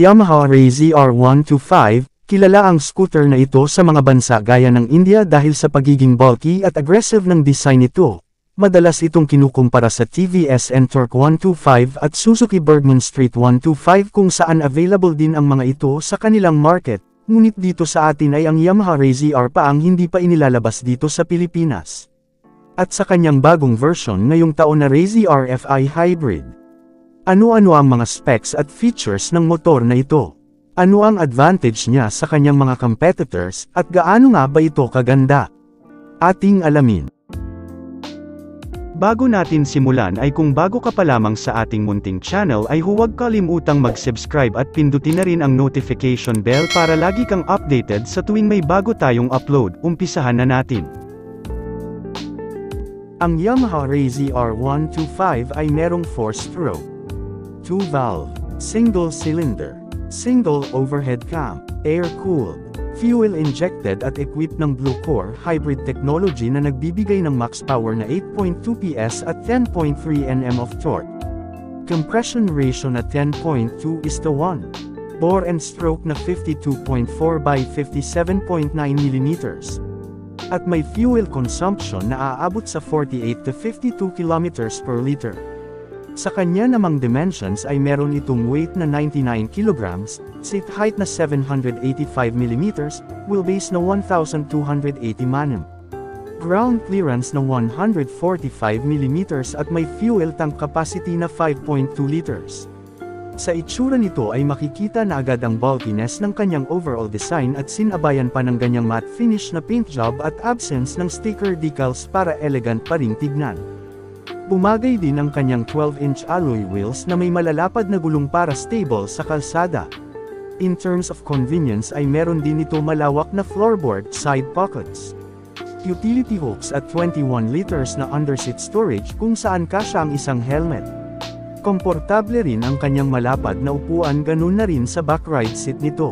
Yamaha Razzie R125, kilala ang scooter na ito sa mga bansa gaya ng India dahil sa pagiging bulky at aggressive ng design nito. Madalas itong kinukumpara sa TVS N-Torque 125 at Suzuki Bergman Street 125 kung saan available din ang mga ito sa kanilang market, ngunit dito sa atin ay ang Yamaha Razzie R pa ang hindi pa inilalabas dito sa Pilipinas. At sa kanyang bagong version ngayong taon na Razzie R FI Hybrid. Ano-ano ang mga specs at features ng motor na ito? Ano ang advantage niya sa kanyang mga competitors at gaano nga ba ito kaganda? Ating alamin. Bago natin simulan ay kung bago ka pa lamang sa ating munting channel ay huwag kalimutang mag-subscribe at pindutin na rin ang notification bell para lagi kang updated sa tuwing may bago tayong upload. Umpisahan na natin. Ang Yamaha Razzie R125 ay merong 4-stroke, 2-valve, single-cylinder, single overhead cam, air-cooled, fuel-injected at equipped ng Blue-Core hybrid technology na nagbibigay ng max power na 8.2 PS at 10.3 Nm of torque. Compression ratio na 10.2:1. Bore and stroke na 52.4 by 57.9 mm. At may fuel consumption na aabot sa 48 to 52 km per liter. Sa kanya namang dimensions ay meron itong weight na 99 kg, seat height na 785 mm, wheelbase na 1,280 mm. Ground clearance na 145 mm at may fuel tank capacity na 5.2 liters. Sa itsura nito ay makikita na agad ang bulkiness ng kanyang overall design at sinabayan pa ng ganyang matte finish na paint job at absence ng sticker decals para elegant pa ring tignan. Bumagay din ang kanyang 12-inch alloy wheels na may malalapad na gulong para stable sa kalsada. In terms of convenience ay meron din ito malawak na floorboard side pockets. Utility hooks at 21 liters na underseat storage kung saan kasya ang isang helmet. Komportable rin ang kanyang malapad na upuan, ganun na rin sa back ride seat nito.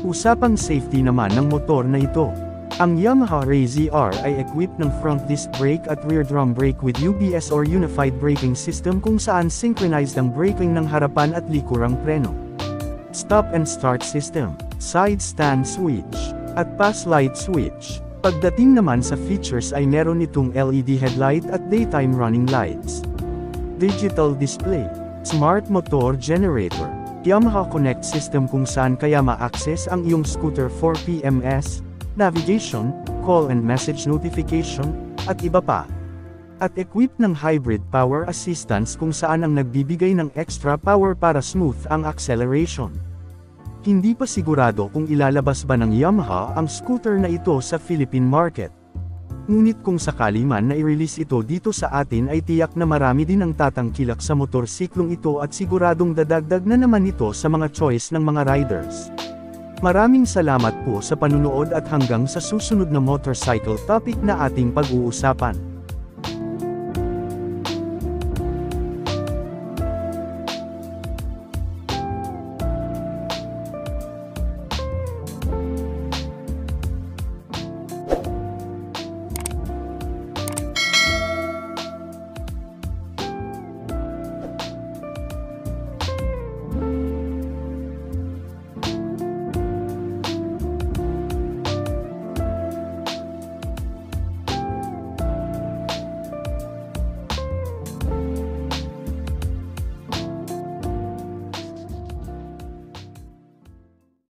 Usapang safety naman ng motor na ito. Ang Yamaha Razzie R ay equipped ng front disc brake at rear drum brake with UBS or Unified Braking System kung saan synchronized ang braking ng harapan at likurang preno. Stop and start system, side stand switch, at pass light switch. Pagdating naman sa features ay meron itong LED headlight at daytime running lights. Digital display, smart motor generator, Yamaha Connect system kung saan kaya ma-access ang iyong scooter for PMS, navigation, call and message notification, at iba pa. At equipped ng hybrid power assistance kung saan ang nagbibigay ng extra power para smooth ang acceleration. Hindi pa sigurado kung ilalabas ba ng Yamaha ang scooter na ito sa Philippine market. Ngunit kung sakali man na i-release ito dito sa atin ay tiyak na marami din ang tatangkilak sa motorsiklong ito at siguradong dadagdag na naman ito sa mga choice ng mga riders. Maraming salamat po sa panunood at hanggang sa susunod na motorcycle topic na ating pag-uusapan.